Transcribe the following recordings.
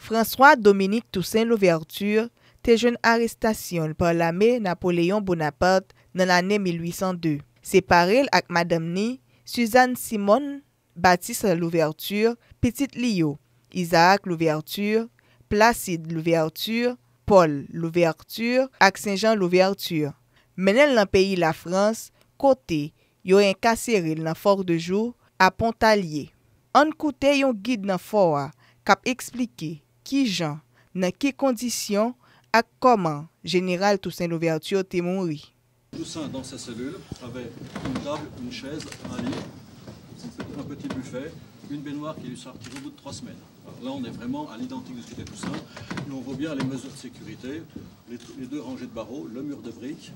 François-Dominique Toussaint Louverture te jwen arrestasyon par l'armée Napoléon Bonaparte dans l'année 1802. Séparé avec madame ni, Suzanne Simone Baptiste Louverture, Petite Lio, Isaac Louverture, Placide Louverture, Paul Louverture ak Saint-Jean Louverture. Menel dans pays la France, côté yo incarcéré dans Fort de Joux à Pontalier. On koute yon guide dans fort k'ap expliquer qui jan, dans quelles conditions et comment général Toussaint Louverture te mouri. Toussaint, dans sa cellule, avait une table, une chaise, un lit, un petit buffet, une baignoire qui lui sortit au bout de 3 semaines. Alors là, on est vraiment à l'identique de ce qu'était Toussaint. Et on voit bien les mesures de sécurité, les 2 rangées de barreaux, le mur de briques,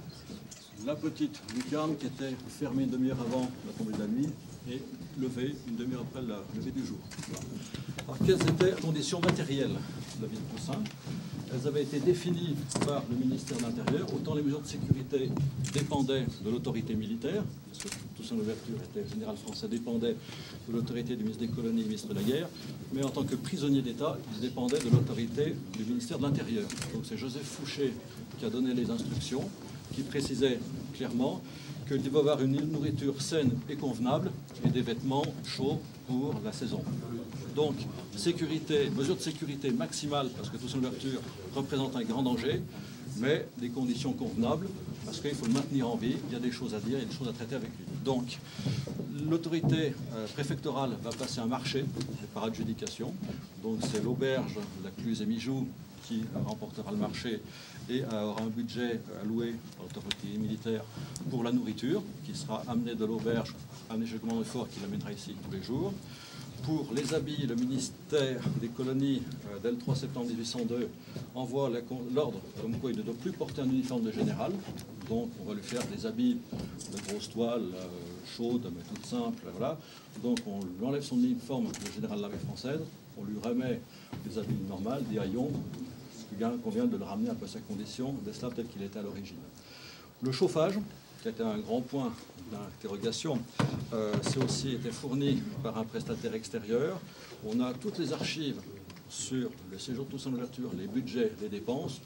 la petite lucarne qui était fermée une demi-heure avant la tombée de la nuit et levée une demi-heure après la levée du jour. Voilà. Alors, quelles étaient les conditions matérielles de la vie de Toussaint? Elles avaient été définies par le ministère de l'Intérieur. Autant les mesures de sécurité dépendaient de l'autorité militaire, parce que Toussaint Louverture était général français, dépendait de l'autorité du ministre des Colonies, ministre de la Guerre, mais en tant que prisonnier d'État, il dépendait de l'autorité du ministère de l'Intérieur. Donc c'est Joseph Fouché qui a donné les instructions, qui précisait clairement qu'il devait avoir une nourriture saine et convenable et des vêtements chauds pour la saison. Donc, sécurité, mesures de sécurité maximale, parce que Toussaint Louverture représente un grand danger, mais des conditions convenables, parce qu'il faut le maintenir en vie, il y a des choses à dire, il y a des choses à traiter avec lui. Donc, l'autorité préfectorale va passer un marché par adjudication. Donc, c'est l'auberge de la Cluse et Mijoux qui remportera le marché et aura un budget alloué par l'autorité militaire pour la nourriture, qui sera amenée de l'auberge, amenée chez le commandant du fort qui l'amènera ici tous les jours. Pour les habits, le ministère des colonies, dès le 3 septembre 1802, envoie l'ordre comme quoi il ne doit plus porter un uniforme de général. Donc on va lui faire des habits de grosses toiles, chaudes, mais toutes simples. Voilà. Donc on lui enlève son uniforme de général de l'armée française, on lui remet des habits normaux, des haillons, qu'on vient de le ramener un peu à sa condition d'esclave tel qu'il était à l'origine. Le chauffage, qui a été un grand point d'interrogation, c'est aussi été fourni par un prestataire extérieur. On a toutes les archives sur le séjour de Toussaint Louverture, les budgets, les dépenses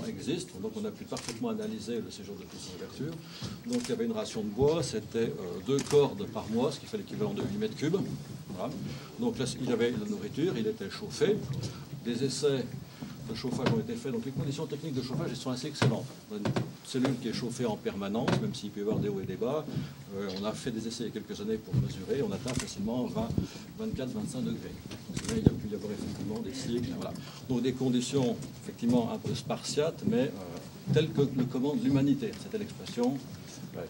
existent, donc on a pu parfaitement analyser le séjour de Toussaint Louverture. Donc il y avait une ration de bois, c'était 2 cordes par mois, ce qui fait l'équivalent de 8 mètres cubes. Voilà. Donc là, il avait la nourriture, il était chauffé, des essais de chauffage ont été faits, donc les conditions techniques de chauffage sont assez excellentes. On a une cellule qui est chauffée en permanence, même s'il peut y avoir des hauts et des bas. On a fait des essais il y a quelques années pour mesurer, on atteint facilement 24-25 degrés. Donc là, il y a pu y avoir effectivement des cycles. Voilà. Donc des conditions effectivement un peu spartiates, mais telles que le commande l'humanité. C'était l'expression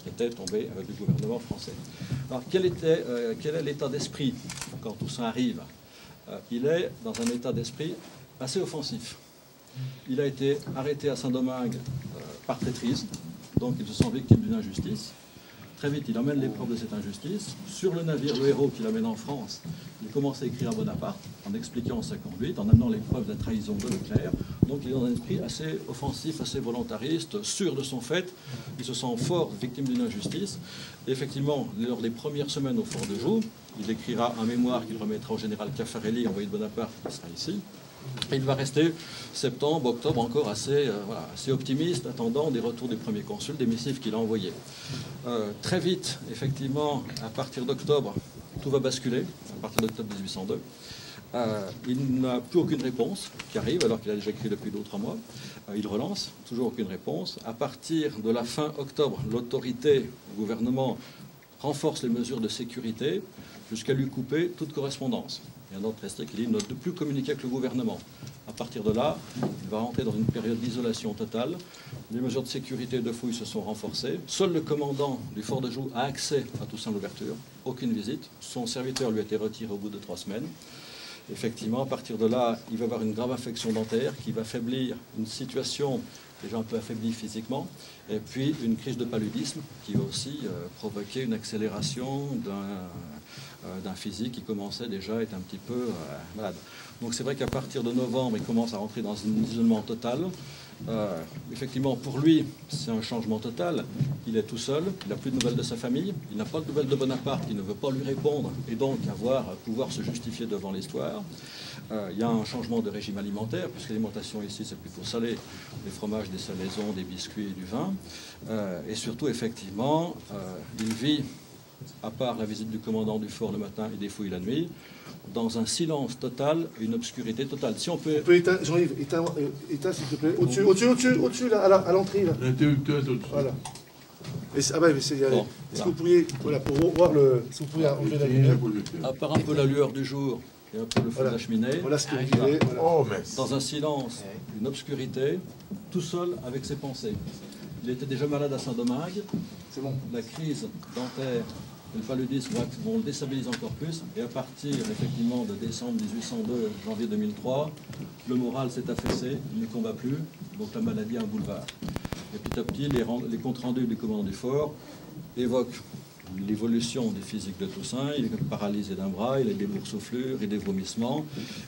qui était tombée du gouvernement français. Alors quel est l'état d'esprit quand Toussaint arrive? Il est dans un état d'esprit assez offensif. Il a été arrêté à Saint-Domingue par traîtrise, donc il se sent victime d'une injustice. Très vite, il emmène les preuves de cette injustice. Sur le navire, le Héros, qui l'amène en France, il commence à écrire à Bonaparte, en expliquant sa conduite, en amenant les preuves de la trahison de Leclerc. Donc il est dans un esprit assez offensif, assez volontariste, sûr de son fait. Il se sent fort victime d'une injustice. Et effectivement, lors des premières semaines au Fort de Joux, il écrira un mémoire qu'il remettra au général Caffarelli, envoyé de Bonaparte, qui sera ici. Et il va rester septembre, octobre encore assez optimiste, attendant des retours des premiers consuls, des missives qu'il a envoyés. Très vite, effectivement, à partir d'octobre, tout va basculer, à partir d'octobre 1802. Il n'a plus aucune réponse qui arrive, alors qu'il a déjà écrit depuis 2 ou 3 mois. Il relance, toujours aucune réponse. À partir de la fin octobre, l'autorité, le gouvernement, renforce les mesures de sécurité jusqu'à lui couper toute correspondance. Il y a un ordre très strict qui dit ne plus communiquer avec le gouvernement. À partir de là, il va rentrer dans une période d'isolation totale. Les mesures de sécurité et de fouille se sont renforcées. Seul le commandant du Fort de Joux a accès à Toussaint Louverture. Aucune visite. Son serviteur lui a été retiré au bout de 3 semaines. Effectivement, à partir de là, il va avoir une grave infection dentaire qui va affaiblir une situation déjà un peu affaiblie physiquement, et puis une crise de paludisme qui va aussi provoquer une accélération d'un physique qui commençait déjà à être un petit peu malade. Donc c'est vrai qu'à partir de novembre, il commence à rentrer dans un isolement total. Effectivement, pour lui, c'est un changement total. Il est tout seul, il n'a plus de nouvelles de sa famille, il n'a pas de nouvelles de Bonaparte, il ne veut pas lui répondre et donc pouvoir se justifier devant l'histoire. Il y a un changement de régime alimentaire, puisque l'alimentation ici c'est plutôt salé, des fromages, des salaisons, des biscuits et du vin. Et surtout, effectivement, il vit, à part la visite du commandant du fort le matin et des fouilles la nuit, dans un silence total et une obscurité totale. Si on peut... éteindre, Jean-Yves, éteins s'il te plaît. Au-dessus, là, à l'entrée. L'interrupteur est au-dessus. Voilà. Ah ben, est-ce que vous pourriez, voilà, pour voir si vous pouvez enlever la lumière. À part un peu la lueur du jour et un peu le feu de la cheminée, Voilà ce que vous vivez. Voilà. Oh, merci. dans un silence, une obscurité, tout seul avec ses pensées. Il était déjà malade à Saint-Domingue. C'est bon. La crise dentaire et le paludisme vont le déstabiliser encore plus. Et à partir, effectivement, de décembre 1802, janvier 2003, le moral s'est affaissé, il ne combat plus, donc la maladie a un boulevard. Et petit à petit, les comptes rendus du commandant du fort évoquent l'évolution des physiques de Toussaint. Il est paralysé d'un bras, il a des boursouflures et des vomissements.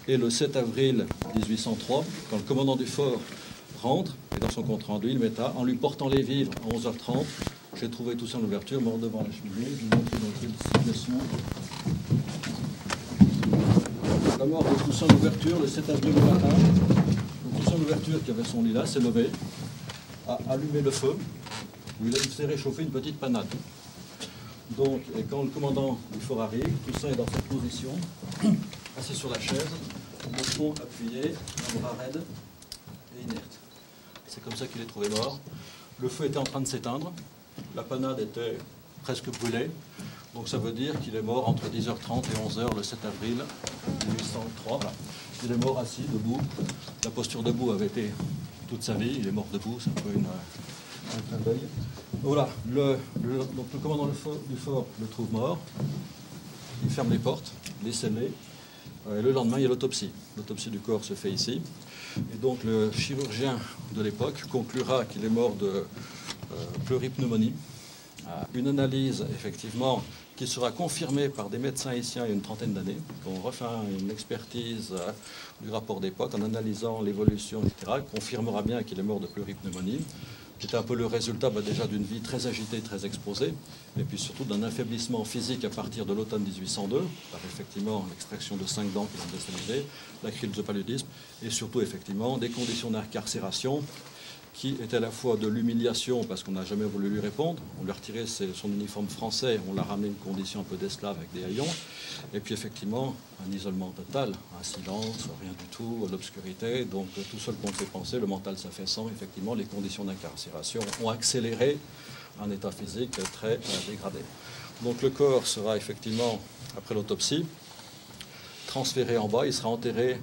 Et le 7 avril 1803, quand le commandant du fort rentre, et dans son compte rendu, il met en lui portant les vivres à 11h30, j'ai trouvé Toussaint en ouverture, mort devant la cheminée. Je vous montre dans quelle situation. La mort de Toussaint en ouverture, le 7 avril au matin. Donc, Toussaint en ouverture, qui avait son lit là, s'est levé, a allumé le feu, où il s'est réchauffé une petite panade. Donc, et quand le commandant du fort arrive, Toussaint est dans cette position, assis sur la chaise, le front appuyé, un bras raide et inerte. C'est comme ça qu'il est trouvé mort. Le feu était en train de s'éteindre, la panade était presque brûlée, donc ça veut dire qu'il est mort entre 10h30 et 11h le 7 avril 1803. Voilà. Il est mort assis, debout. La posture debout avait été toute sa vie, il est mort debout, c'est un peu un clin d'œil. Voilà, donc le commandant du fort le trouve mort, il ferme les portes, les scellés, et le lendemain il y a l'autopsie. L'autopsie du corps se fait ici, et donc le chirurgien de l'époque conclura qu'il est mort de pleuripneumonie. Une analyse, effectivement, qui sera confirmée par des médecins haïtiens il y a une trentaine d'années. On refait une expertise du rapport d'époque en analysant l'évolution, etc., confirmera bien qu'il est mort de pleuripneumonie, qui était un peu le résultat déjà d'une vie très agitée, très exposée, et puis surtout d'un affaiblissement physique à partir de l'automne 1802, par effectivement l'extraction de 5 dents qui l'ont déstabilisé, la crise de paludisme, et surtout effectivement des conditions d'incarcération qui est à la fois de l'humiliation, parce qu'on n'a jamais voulu lui répondre, on lui a retiré son uniforme français, on l'a ramené une condition un peu d'esclave avec des haillons, et puis effectivement un isolement total, un silence, rien du tout, l'obscurité, donc tout seul contre ses pensées, le mental s'affaissant, effectivement les conditions d'incarcération ont accéléré un état physique très dégradé. Donc le corps sera effectivement, après l'autopsie, transféré en bas, il sera enterré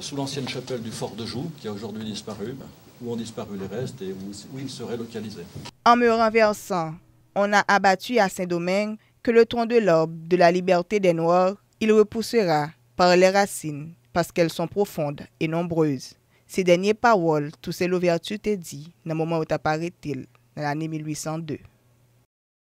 sous l'ancienne chapelle du fort de Joux, qui a aujourd'hui disparu, où ont disparu les restes et où ils seraient localisés. En me renversant, on a abattu à Saint-Domingue que le tronc de l'arbre de la liberté des Noirs, il repoussera par les racines, parce qu'elles sont profondes et nombreuses. Ces dernières paroles, tout c'est l'ouverture t'est dit, dans le moment où tu as arrêté, dans l'année 1802.